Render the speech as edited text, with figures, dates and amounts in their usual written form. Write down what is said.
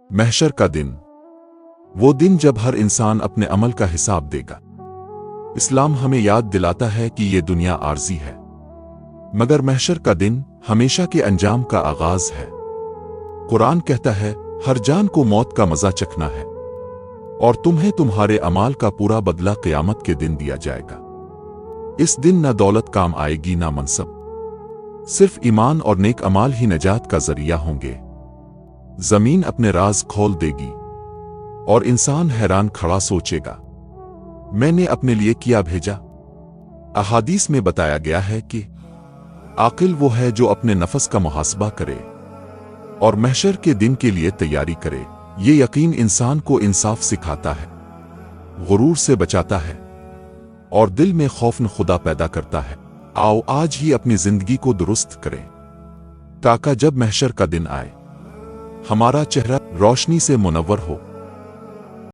محشر کا دن، وہ دن جب ہر انسان اپنے عمل کا حساب دے گا۔ اسلام ہمیں یاد دلاتا ہے کہ یہ دنیا عارضی ہے، مگر محشر کا دن ہمیشہ کے انجام کا آغاز ہے۔ قرآن کہتا ہے، ہر جان کو موت کا مزہ چکھنا ہے، اور تمہیں تمہارے اعمال کا پورا بدلہ قیامت کے دن دیا جائے گا۔ اس دن نہ دولت کام آئے گی نہ منصب، صرف ایمان اور نیک اعمال ہی نجات کا ذریعہ ہوں گے۔ زمین اپنے راز کھول دے گی، اور انسان حیران کھڑا سوچے گا، میں نے اپنے لیے کیا بھیجا؟ احادیث میں بتایا گیا ہے کہ عاقل وہ ہے جو اپنے نفس کا محاسبہ کرے اور محشر کے دن کے لیے تیاری کرے۔ یہ یقین انسان کو انصاف سکھاتا ہے، غرور سے بچاتا ہے، اور دل میں خوف خدا پیدا کرتا ہے۔ آؤ آج ہی اپنی زندگی کو درست کریں، تاکہ جب محشر کا دن آئے ہمارا چہرہ روشنی سے منور ہو۔